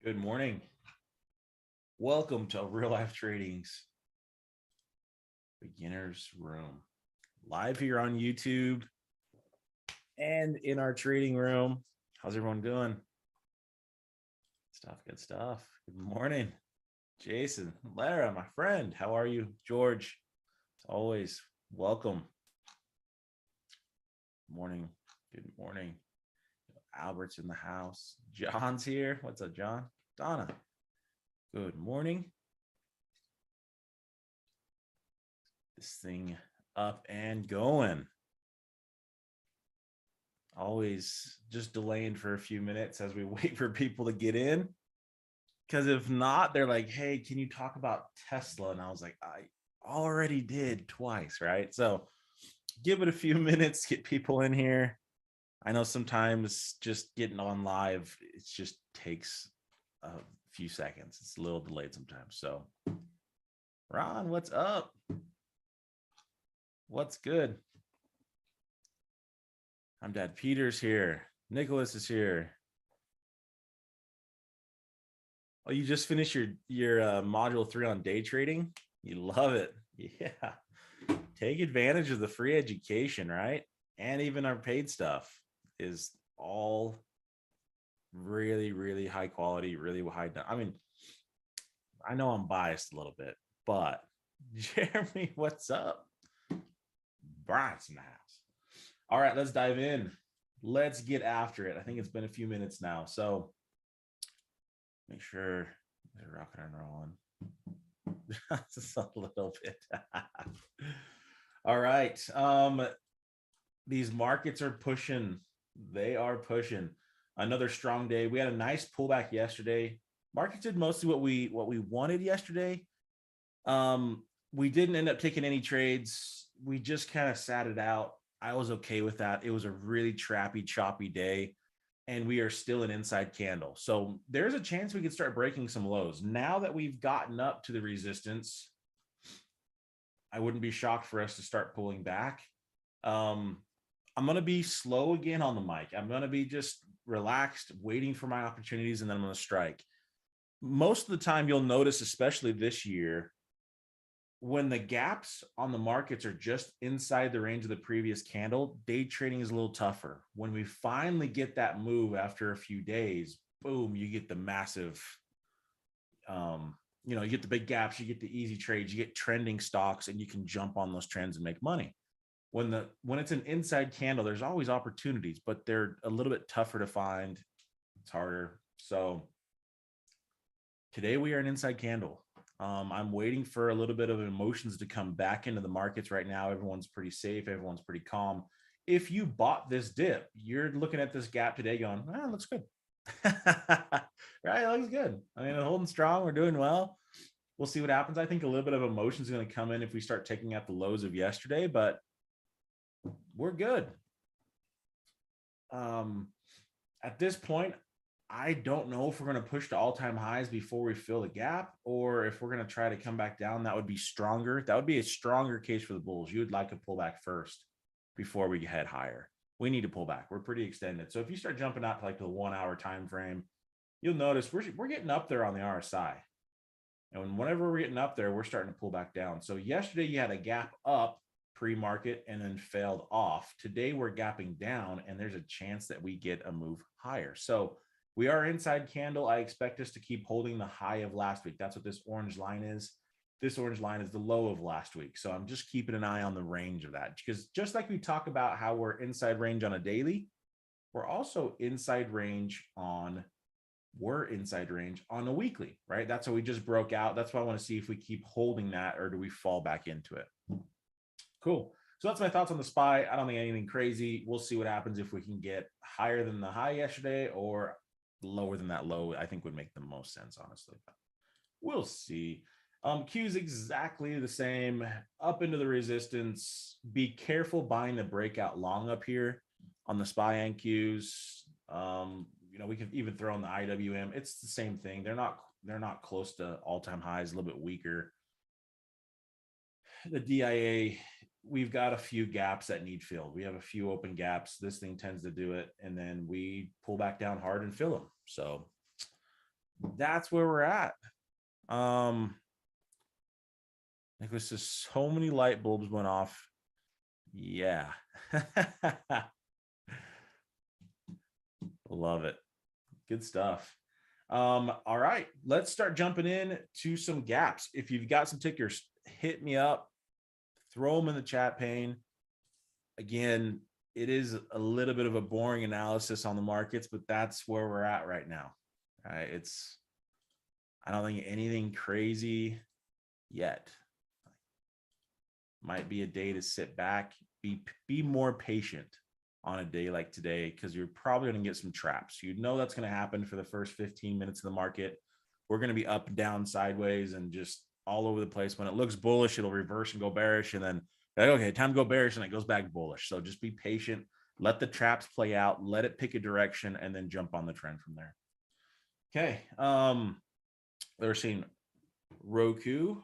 Good morning. Welcome to Real Life Trading's Beginner's Room. Live here on YouTube and in our trading room. How's everyone doing? Good stuff. Good morning. Jason, Lara, my friend. How are you? George, as always, welcome. Morning. Good morning. Albert's in the house. John's here. What's up, John? Donna. Good morning. This thing up and going. Always just delaying for a few minutes as we wait for people to get in. Because if not, they're like, hey, can you talk about Tesla? And I was like, I already did twice, right? So give it a few minutes, get people in here. I know sometimes just getting on live, it just takes a few seconds. It's a little delayed sometimes. So Ron, what's up? What's good? I'm Dad Peter's here. Nicholas is here. Oh, you just finished your module 3 on day trading? You love it. Yeah. Take advantage of the free education, right? And even our paid stuff is all really, really high quality, really high. I mean, I know I'm biased a little bit, but Jeremy, what's up? Brian's in the house. All right, let's dive in. Let's get after it. I think it's been a few minutes now, so make sure they're rocking and rolling. Just a little bit. All right. These markets are pushing. They are pushing. Another strong day. We had a nice pullback yesterday. Markets did mostly what we wanted yesterday. We didn't end up taking any trades. We just kind of sat it out. I was okay with that. It was a really trappy, choppy day, and we are still an inside candle. So there's a chance we could start breaking some lows. Now that we've gotten up to the resistance, I wouldn't be shocked for us to start pulling back. I'm going to be slow again on the mic. I'm going to be just relaxed, waiting for my opportunities, and then I'm going to strike. Most of the time, you'll notice, especially this year, when the gaps on the markets are just inside the range of the previous candle, day trading is a little tougher. When we finally get that move after a few days, boom, you get the massive, you get the big gaps, you get the easy trades, you get trending stocks, and you can jump on those trends and make money. When it's an inside candle, there's always opportunities, but they're a little bit tougher to find. It's harder. So today we are an inside candle. I'm waiting for a little bit of emotions to come back into the markets right now. Everyone's pretty safe. Everyone's pretty calm. If you bought this dip, you're looking at this gap today going, it looks good. Right? It looks good. I mean, holding strong. We're doing well. We'll see what happens. I think a little bit of emotion is going to come in if we start taking out the lows of yesterday, but we're good. At this point, I don't know if we're going to push to all-time highs before we fill the gap, or if we're going to try to come back down. That would be stronger. That would be a stronger case for the bulls. You would like to pull back first before we head higher. We need to pull back. We're pretty extended. So if you start jumping out to like the 1 hour time frame, you'll notice we're getting up there on the RSI. And whenever we're getting up there, we're starting to pull back down. So yesterday you had a gap up pre-market and then failed off. Today we're gapping down, and there's a chance that we get a move higher. So we are inside candle. I expect us to keep holding the high of last week. That's what this orange line is. This orange line is the low of last week. So I'm just keeping an eye on the range of that, because just like we talk about how we're inside range on a daily, we're also inside range on a weekly, right? That's what we just broke out. That's why I want to see if we keep holding that, or do we fall back into it. Cool. So that's my thoughts on the SPY. I don't think anything crazy. We'll see what happens if we can get higher than the high yesterday or lower than that low. I think would make the most sense, honestly. But we'll see. Q is exactly the same. Up into the resistance. Be careful buying the breakout long up here on the SPY and Qs. We can even throw in the IWM. It's the same thing. They're not close to all-time highs, a little bit weaker. The DIA, we've got a few gaps that need filled. We have a few open gaps. This thing tends to do it, and then we pull back down hard and fill them. So that's where we're at. Like this is so many light bulbs went off. Yeah. Love it. Good stuff. All right, let's start jumping in to some gaps. If you've got some tickers, hit me up, throw them in the chat pane. Again, it is a little bit of a boring analysis on the markets, but that's where we're at right now. I don't think anything crazy yet. Might be a day to sit back, be more patient on a day like today, because you're probably going to get some traps. You know that's going to happen for the first 15 minutes of the market. We're going to be up, down, sideways, and just all over the place. When it looks bullish, it'll reverse and go bearish, and then like, okay, time to go bearish, and it goes back bullish. So just be patient, let the traps play out, let it pick a direction, and then jump on the trend from there. Okay. They're seeing Roku.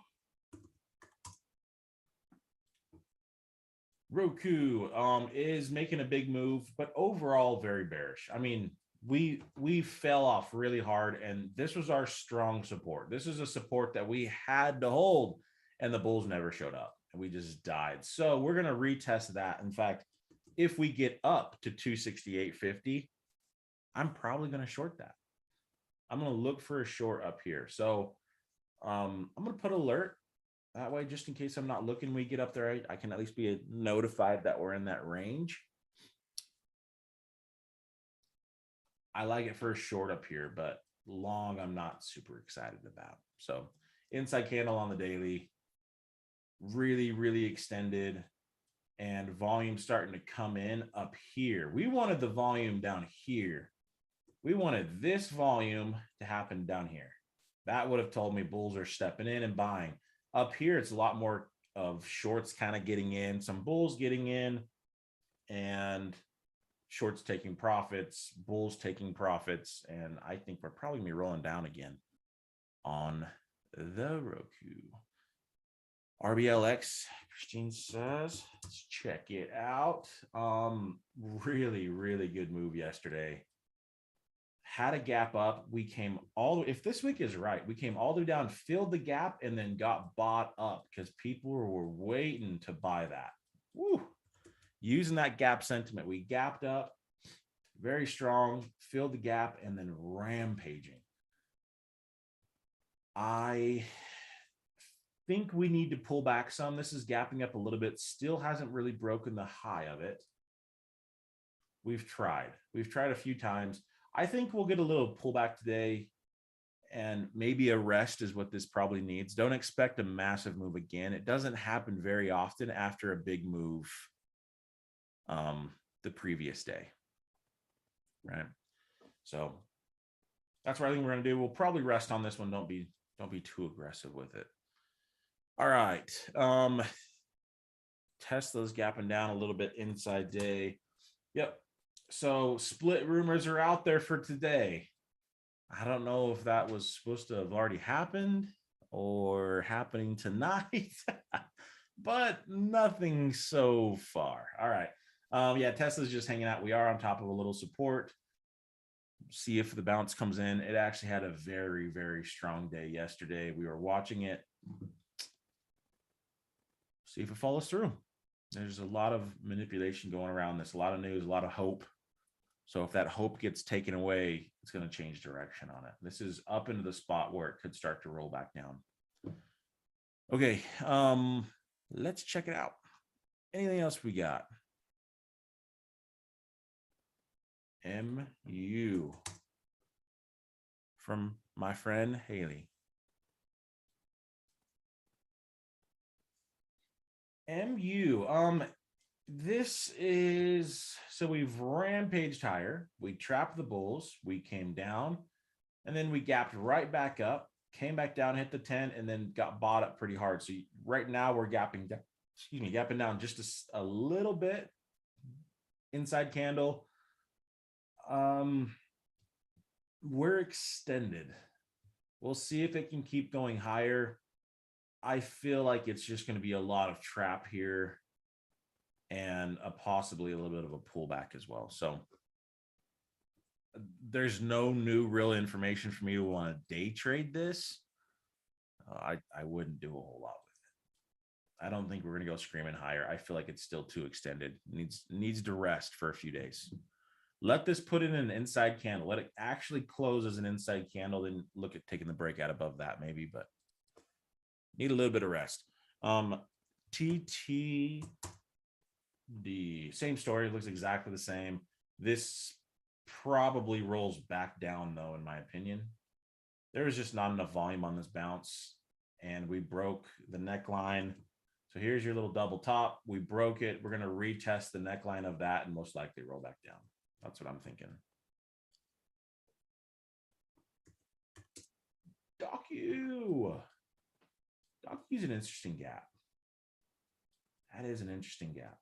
Roku is making a big move, but overall very bearish. I mean, we fell off really hard, and this was our strong support. This is a support that we had to hold, and the bulls never showed up, and we just died. So we're going to retest that. In fact, if we get up to 268.50, I'm probably going to short that. I'm going to look for a short up here. So I'm going to put alert. That way, just in case I'm not looking, we get up there, I can at least be notified that we're in that range. I like it for a short up here, but long, I'm not super excited about. So inside candle on the daily, really, really extended, and volume starting to come in up here. We wanted the volume down here. We wanted this volume to happen down here. That would have told me bulls are stepping in and buying. Up here, it's a lot more of shorts kind of getting in, some bulls getting in, and shorts taking profits, bulls taking profits. And I think we're probably going to be rolling down again on the Roku. RBLX, Christine says, let's check it out. Really, really good move yesterday. Had a gap up. We came if this week is right, we came all the way down, filled the gap, and then got bought up because people were waiting to buy that. Woo. Using that gap sentiment, we gapped up very strong, filled the gap, and then rampaging. I think we need to pull back some. This is gapping up a little bit, still hasn't really broken the high of it. We've tried a few times. I think we'll get a little pullback today, and maybe a rest is what this probably needs. Don't expect a massive move again. It doesn't happen very often after a big move the previous day, right? So that's what I think we're going to do. We'll probably rest on this one. Don't be too aggressive with it. All right. Tesla's gapping down a little bit inside day. Yep. So split rumors are out there for today. I don't know if that was supposed to have already happened or happening tonight, but nothing so far. All right. Yeah, Tesla's just hanging out. We are on top of a little support. See if the bounce comes in. It actually had a very, very strong day yesterday. We were watching it. See if it follows through. There's a lot of manipulation going around this, a lot of news, a lot of hope. So if that hope gets taken away, it's going to change direction on it. This is up into the spot where it could start to roll back down. Okay, let's check it out. Anything else we got? MU from my friend Haley. MU, this is, so we've rampaged higher. We trapped the bulls. We came down, and then we gapped right back up, came back down, hit the 10, and then got bought up pretty hard. So right now we're gapping down, gapping down just a little bit. Inside candle. We're extended. We'll see if it can keep going higher. I feel like it's just going to be a lot of trap here and possibly a little bit of a pullback as well. So there's no new real information for me to want to day trade this. I wouldn't do a whole lot with it. I don't think we're going to go screaming higher. I feel like it's still too extended. Needs to rest for a few days. Let this put in an inside candle. Let it actually close as an inside candle. Then look at taking the breakout above that maybe, but need a little bit of rest. TTD, same story. It looks exactly the same. This probably rolls back down though, in my opinion. There was just not enough volume on this bounce, and we broke the neckline. So here's your little double top. We broke it. We're going to retest the neckline of that and most likely roll back down. That's what I'm thinking. Docu's an interesting gap. That is an interesting gap.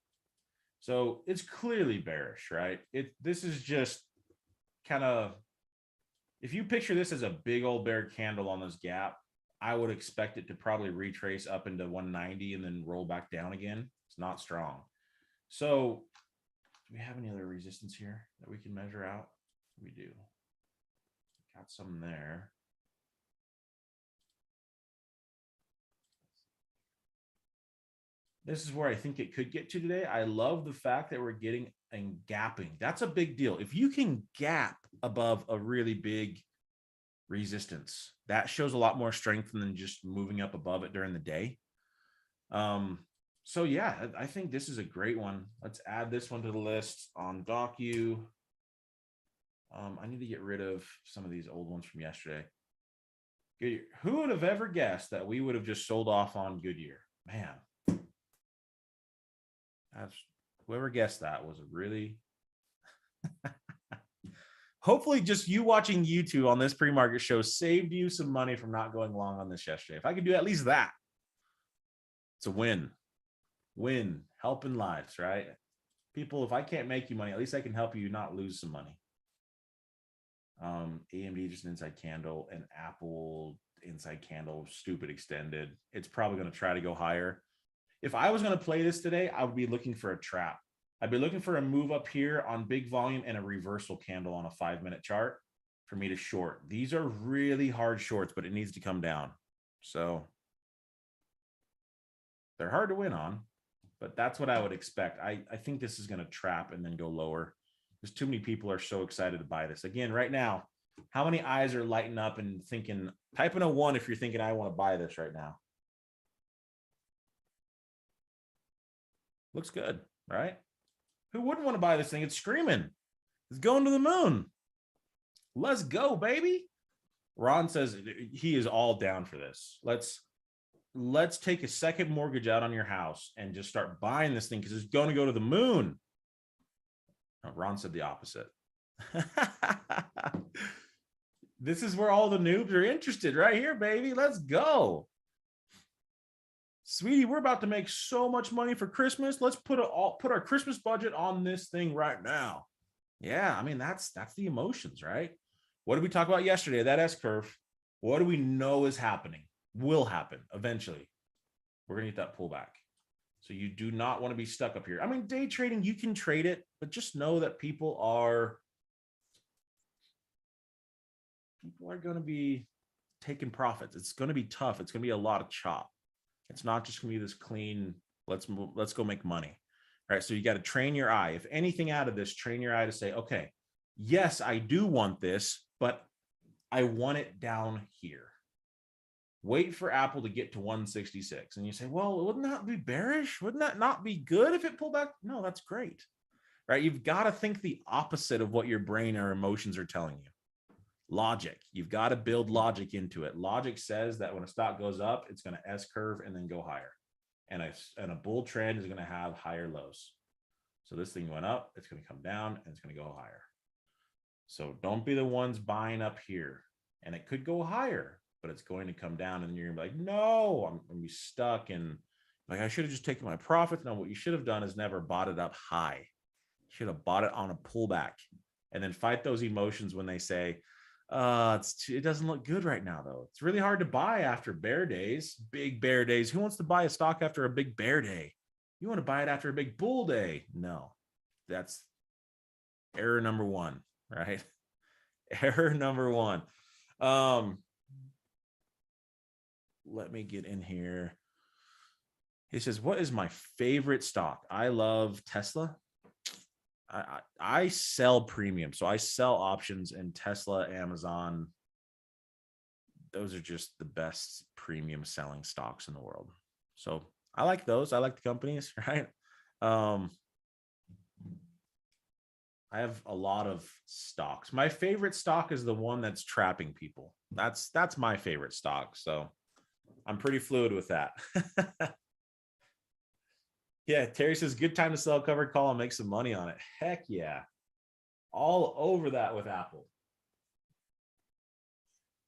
So it's clearly bearish, right? This is just kind of, if you picture this as a big old bear candle on this gap, I would expect it to probably retrace up into 190 and then roll back down again. It's not strong. So do we have any other resistance here that we can measure out? We do. Got some there. This is where I think it could get to today. I love the fact that we're getting and gapping. That's a big deal. If you can gap above a really big resistance, that shows a lot more strength than just moving up above it during the day. So yeah, I think this is a great one. Let's add this one to the list on Docu. I need to get rid of some of these old ones from yesterday. Goodyear. Who would have ever guessed that we would have just sold off on Goodyear? Man. Whoever guessed that was really hopefully just you watching YouTube on this pre-market show saved you some money from not going long on this yesterday. If I could do at least that, it's a win. Helping lives, right? People, if I can't make you money, at least I can help you not lose some money. AMD just an inside candle, and Apple inside candle, stupid extended. It's probably going to try to go higher. If I was going to play this today, I would be looking for a trap. I'd be looking for a move up here on big volume and a reversal candle on a 5-minute chart for me to short. These are really hard shorts, but it needs to come down. So they're hard to win on, but that's what I would expect. I think this is going to trap and then go lower because too many people are so excited to buy this. Again, right now, how many eyes are lighting up and thinking, type in a 1 if you're thinking I want to buy this right now. Looks good, right? Who wouldn't want to buy this thing? It's screaming. It's going to the moon. Let's go, baby. Ron says he is all down for this. Let's take a second mortgage out on your house and just start buying this thing because it's going to go to the moon. No, Ron said the opposite. This is where all the noobs are interested right here, baby. Let's go. Sweetie, we're about to make so much money for Christmas. Let's put our Christmas budget on this thing right now. Yeah, I mean, that's the emotions, right? What did we talk about yesterday? That S-curve. What do we know is happening? Will happen eventually. We're going to get that pullback. So you do not want to be stuck up here. I mean, day trading, you can trade it, but just know that people are going to be taking profits. It's going to be tough. It's going to be a lot of chop. It's not just going to be this clean, let's go make money. All right, so you got to train your eye. If anything out of this, train your eye to say, okay, yes, I do want this, but I want it down here. Wait for Apple to get to 166. And you say, well, wouldn't that be bearish? Wouldn't that not be good if it pulled back? No, that's great. Right? You've got to think the opposite of what your brain or emotions are telling you. Logic. You've got to build logic into it. Logic says that when a stock goes up, it's going to S-curve and then go higher. And a bull trend is going to have higher lows. So this thing went up, it's going to come down, and it's going to go higher. So don't be the ones buying up here. And it could go higher, but it's going to come down, and you're going to be like, no, I'm going to be stuck. And like, I should have just taken my profits. No, what you should have done is never bought it up high. You should have bought it on a pullback and then fight those emotions when they say, it doesn't look good right now, though. It's really hard to buy after bear days, big bear days. Who wants to buy a stock after a big bear day? You want to buy it after a big bull day. No, that's error number one, right? Error number one. Let me get in here. He says, what is my favorite stock? I love Tesla. I sell premium. So I sell options in Tesla, Amazon. Those are just the best premium selling stocks in the world. So I like those. I like the companies, right? I have a lot of stocks. My favorite stock is the one that's trapping people. That's my favorite stock. So I'm pretty fluid with that. Yeah, Terry says, good time to sell a covered call and make some money on it. Heck yeah. All over that with Apple.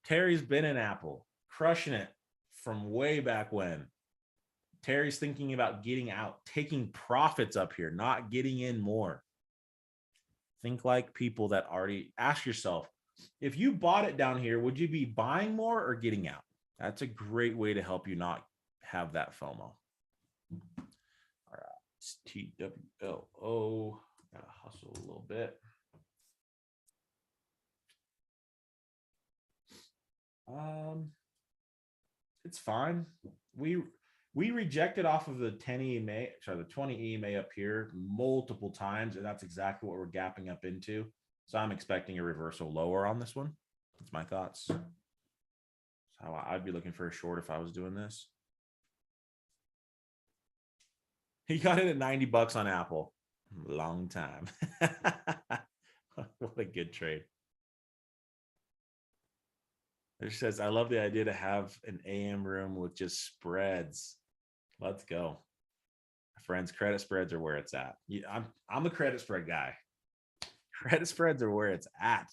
Terry's been in Apple, crushing it from way back when. Terry's thinking about getting out, taking profits up here, not getting in more. Think like people that already ask yourself, if you bought it down here, would you be buying more or getting out? That's a great way to help you not have that FOMO. All right, it's TWLO. Gotta hustle a little bit. It's fine. We rejected off of the 10 EMA, sorry, the 20 EMA up here multiple times, and that's exactly what we're gapping up into. So I'm expecting a reversal lower on this one. That's my thoughts. That's how I'd be looking for a short if I was doing this. He got it at $90 on Apple. Long time. What a good trade. It says, I love the idea to have an AM room with just spreads. Let's go. Friends, credit spreads are where it's at. I'm a credit spread guy. Credit spreads are where it's at.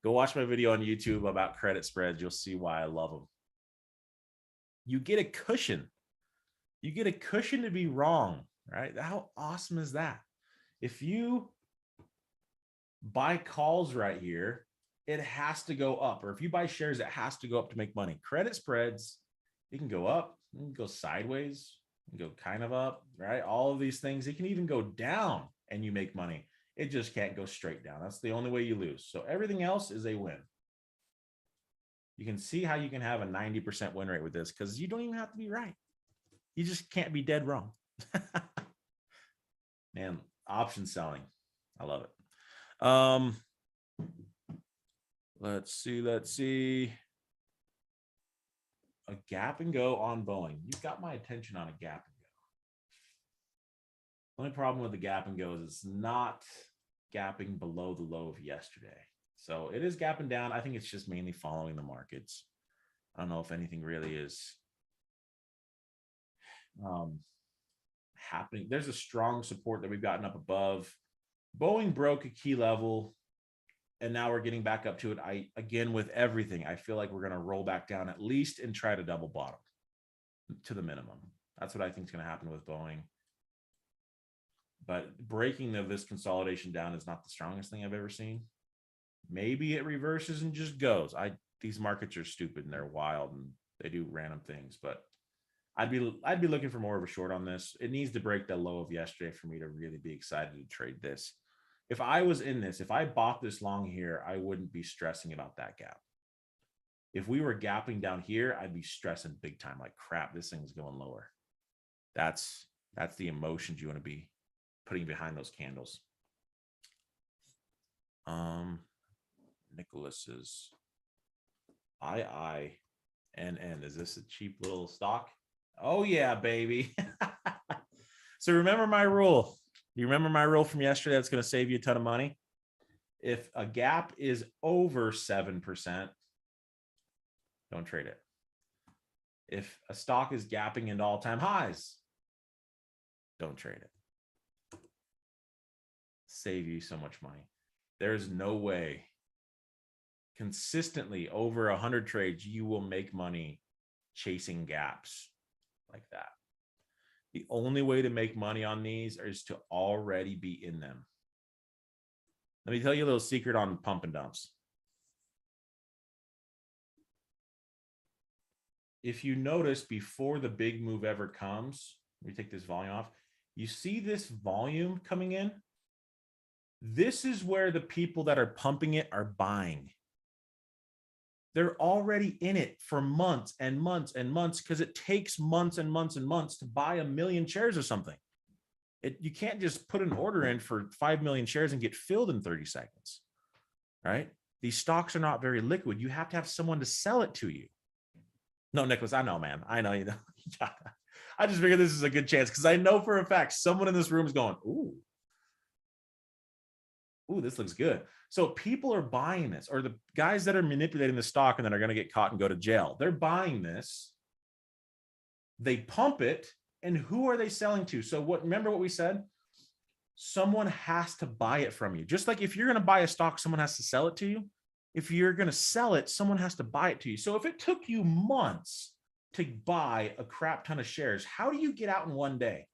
Go watch my video on YouTube about credit spreads. You'll see why I love them. You get a cushion. You get a cushion to be wrong, right? How awesome is that? If you buy calls right here, it has to go up. Or if you buy shares, it has to go up to make money. Credit spreads, it can go up, it can go sideways, it can go kind of up, right? All of these things, it can even go down and you make money. It just can't go straight down. That's the only way you lose. So everything else is a win. You can see how you can have a 90% win rate with this because you don't even have to be right. You just can't be dead wrong. Man, option selling. I love it. Let's see. A gap and go on Boeing. You've got my attention on a gap and go. The only problem with the gap and go is it's not gapping below the low of yesterday. So it is gapping down. I think it's just mainly following the markets. I don't know if anything really is happening. There's a strong support that we've gotten up above. Boeing broke a key level, and now we're getting back up to it. Again, with everything, I feel like we're going to roll back down at least and try to double bottom to the minimum. That's what I think is going to happen with Boeing. But breaking this consolidation down is not the strongest thing I've ever seen. Maybe it reverses and just goes. These markets are stupid and they're wild and they do random things, but I'd be looking for more of a short on this. It needs to break the low of yesterday for me to really be excited to trade this. If I was in this, if I bought this long here, I wouldn't be stressing about that gap. If we were gapping down here, I'd be stressing big time. Like, crap, this thing's going lower. That's the emotions you want to be putting behind those candles. Nicholas's IINN. Is this a cheap little stock? Oh yeah, baby. So remember my rule. You remember my rule from yesterday that's going to save you a ton of money? If a gap is over 7%, don't trade it. If a stock is gapping into all-time highs, don't trade it. Save you so much money. There's no way consistently over 100 trades you will make money chasing gaps like that. The only way to make money on these is to already be in them. Let me tell you a little secret on pump and dumps. If you notice, before the big move ever comes, let me take this volume off. You see this volume coming in? This is where the people that are pumping it are buying. They're already in it for months and months and months because it takes months and months and months to buy 1,000,000 shares of something. You can't just put an order in for 5 million shares and get filled in 30 seconds, right? These stocks are not very liquid. You have to have someone to sell it to you. No, Nicholas, I know, man. I know you know. I just figured this is a good chance because I know for a fact someone in this room is going, ooh, this looks good. So people are buying this, or the guys that are manipulating the stock and then are going to get caught and go to jail. They're buying this. They pump it. And who are they selling to? So remember what we said? Someone has to buy it from you. Just like if you're going to buy a stock, someone has to sell it to you. If you're going to sell it, someone has to buy it to you. So if it took you months to buy a crap ton of shares, how do you get out in one day?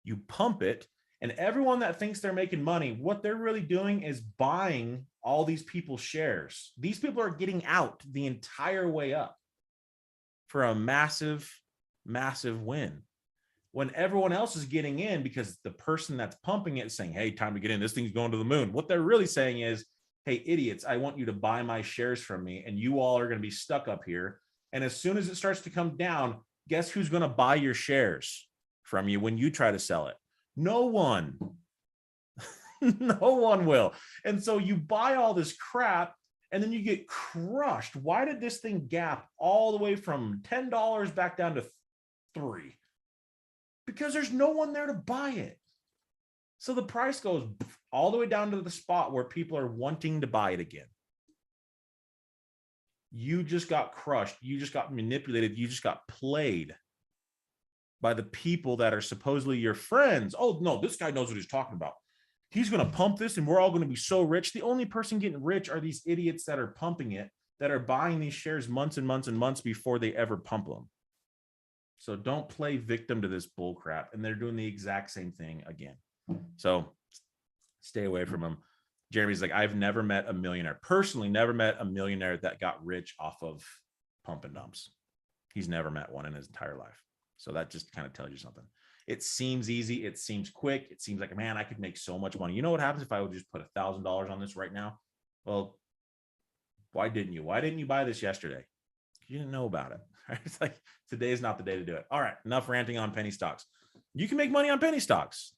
You pump it, and everyone that thinks they're making money, what they're really doing is buying all these people's shares. These people are getting out the entire way up for a massive, massive win. When everyone else is getting in because the person that's pumping it is saying, hey, time to get in. This thing's going to the moon. What they're really saying is, hey, idiots, I want you to buy my shares from me, and you all are going to be stuck up here. And as soon as it starts to come down, guess who's going to buy your shares from you when you try to sell it? No one. No one will. And so you buy all this crap, and then you get crushed. Why did this thing gap all the way from $10 back down to $3? Because there's no one there to buy it. So the price goes all the way down to the spot where people are wanting to buy it again. You just got crushed. You just got manipulated. You just got played by the people that are supposedly your friends. Oh, no, this guy knows what he's talking about. He's going to pump this and we're all going to be so rich. The only person getting rich are these idiots that are pumping it, that are buying these shares months and months and months before they ever pump them. So don't play victim to this bull crap. And they're doing the exact same thing again. So stay away from them. Jeremy's like, I've never met a millionaire, personally never met a millionaire that got rich off of pump and dumps. He's never met one in his entire life. So that just kind of tells you something. It seems easy. It seems quick. It seems like, man, I could make so much money. You know what happens if I would just put $1,000 on this right now? Well, why didn't you? Why didn't you buy this yesterday? You didn't know about it. Right? It's like, today is not the day to do it. All right, enough ranting on penny stocks. You can make money on penny stocks.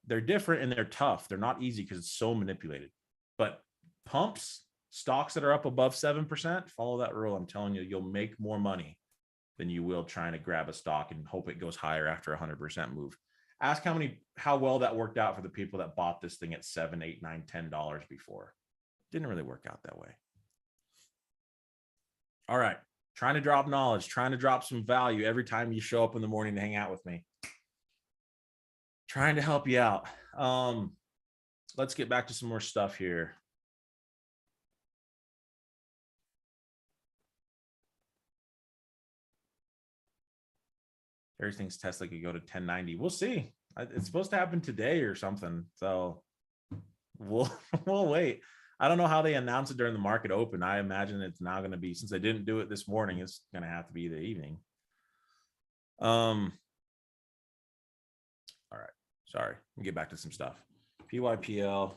They're different and they're tough. They're not easy because it's so manipulated. But pumps, stocks that are up above 7%, follow that rule. I'm telling you, you'll make more money than you will trying to grab a stock and hope it goes higher after 100% move. Ask how well that worked out for the people that bought this thing at $7, $8, $9, $10 before. Didn't really work out that way. All right. Trying to drop knowledge, trying to drop some value every time you show up in the morning to hang out with me. Trying to help you out. Let's get back to some more stuff here. Everything's Tesla could go to 1090. We'll see. It's supposed to happen today or something. So we'll wait. I don't know how they announce it during the market open. I imagine it's now going to be, since they didn't do it this morning, it's going to have to be the evening. All right. Sorry. We'll get back to some stuff. PYPL.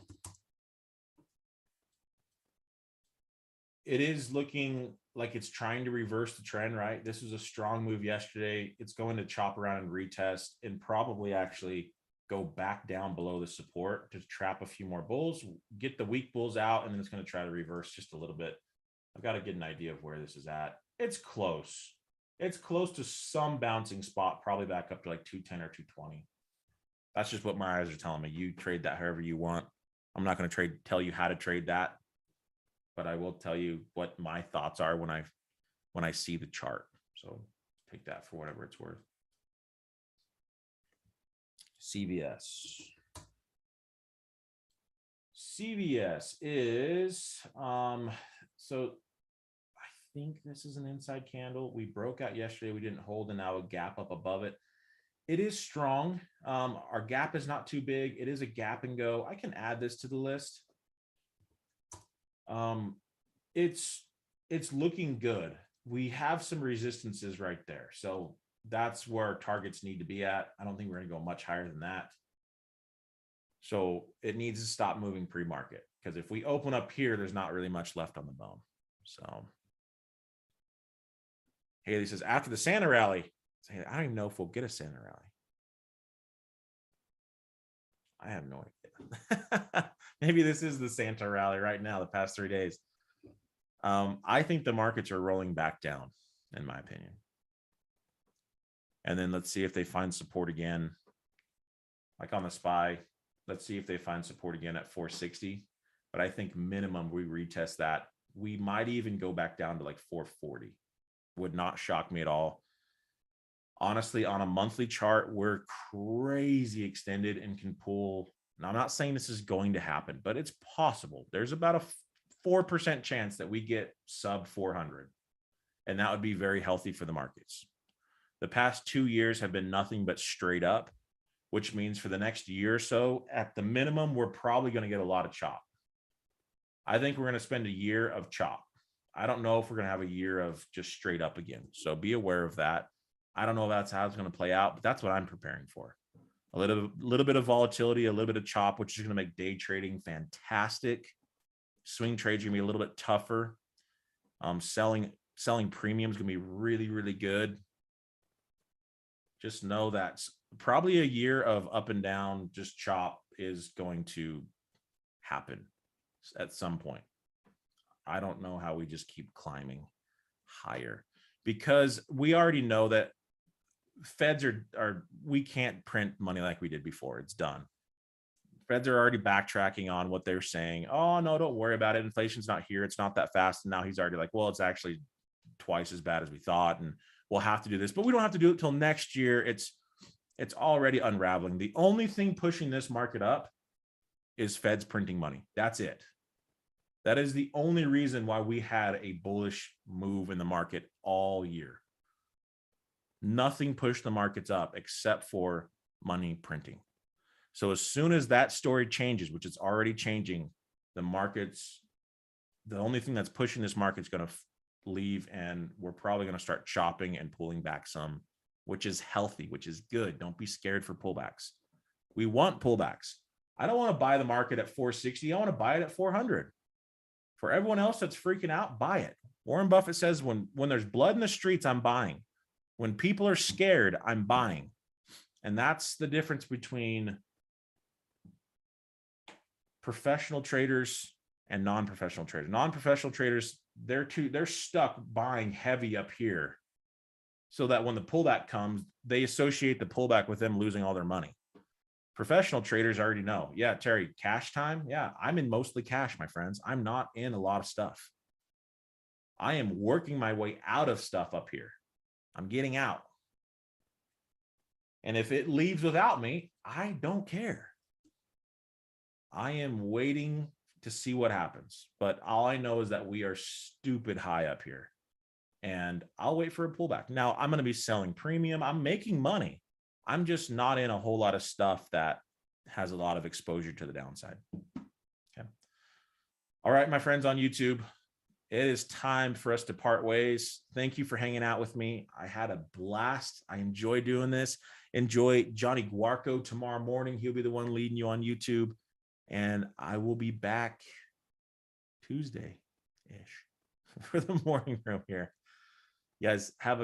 It is looking like it's trying to reverse the trend, right? This was a strong move yesterday. It's going to chop around and retest and probably actually go back down below the support to trap a few more bulls, get the weak bulls out, and then it's going to try to reverse just a little bit. I've got to get an idea of where this is at. It's close. It's close to some bouncing spot, probably back up to like 210 or 220. That's just what my eyes are telling me. You trade that however you want. I'm not going to tell you how to trade that, but I will tell you what my thoughts are when I see the chart. So take that for whatever it's worth. CVS. CVS is, so I think this is an inside candle. We broke out yesterday. We didn't hold, and now a gap up above it. It is strong. Our gap is not too big. It is a gap and go. I can add this to the list. It's looking good. We have some resistances right there. So that's where our targets need to be at. I don't think we're going to go much higher than that. So it needs to stop moving pre-market, because if we open up here, there's not really much left on the bone. So Haley says, after the Santa rally, I don't even know if we'll get a Santa rally. I have no idea. Maybe this is the Santa rally right now, the past 3 days. I think the markets are rolling back down, in my opinion. And then let's see if they find support again. Like on the SPY, let's see if they find support again at 460. But I think minimum we retest that. We might even go back down to like 440. Would not shock me at all. Honestly, on a monthly chart, we're crazy extended and can pull. Now, I'm not saying this is going to happen, but it's possible. There's about a 4% chance that we get sub 400. And that would be very healthy for the markets. The past 2 years have been nothing but straight up, which means for the next year or so, at the minimum, we're probably going to get a lot of chop. I think we're going to spend a year of chop. I don't know if we're going to have a year of just straight up again. So be aware of that. I don't know if that's how it's going to play out, but that's what I'm preparing for. A little bit of volatility, a little bit of chop, which is going to make day trading fantastic. Swing trades are going to be a little bit tougher. Selling premium is going to be really, really good. Just know that probably a year of up and down, just chop is going to happen at some point. I don't know how we just keep climbing higher, because we already know that Feds are we can't print money like we did before. It's done. Feds are already backtracking on what they're saying. Oh, no, don't worry about it. Inflation's not here. It's not that fast. And now he's already like, well, it's actually twice as bad as we thought. And we'll have to do this, but we don't have to do it till next year. It's already unraveling. The only thing pushing this market up is Feds printing money. That's it. That is the only reason why we had a bullish move in the market all year. Nothing pushed the markets up except for money printing. So as soon as that story changes, which it's already changing, the markets, the only thing that's pushing this market is going to leave, and we're probably going to start chopping and pulling back some, which is healthy, which is good. Don't be scared for pullbacks. We want pullbacks. I don't want to buy the market at 460. I want to buy it at 400. For everyone else that's freaking out, buy it. Warren Buffett says when there's blood in the streets, I'm buying. When people are scared, I'm buying. And that's the difference between professional traders and non-professional traders. Non-professional traders, they're stuck buying heavy up here, so that when the pullback comes, they associate the pullback with them losing all their money. Professional traders already know, yeah, Terry, cash time. Yeah, I'm in mostly cash, my friends. I'm not in a lot of stuff. I am working my way out of stuff up here. I'm getting out. And if it leaves without me, I don't care. I am waiting to see what happens. But all I know is that we are stupid high up here. And I'll wait for a pullback. Now, I'm going to be selling premium. I'm making money. I'm just not in a whole lot of stuff that has a lot of exposure to the downside. Okay. All right, my friends on YouTube, it is time for us to part ways. Thank you for hanging out with me. I had a blast. I enjoy doing this. Enjoy Johnny Guarco tomorrow morning. He'll be the one leading you on YouTube. And I will be back Tuesday-ish for the morning room here. You guys have a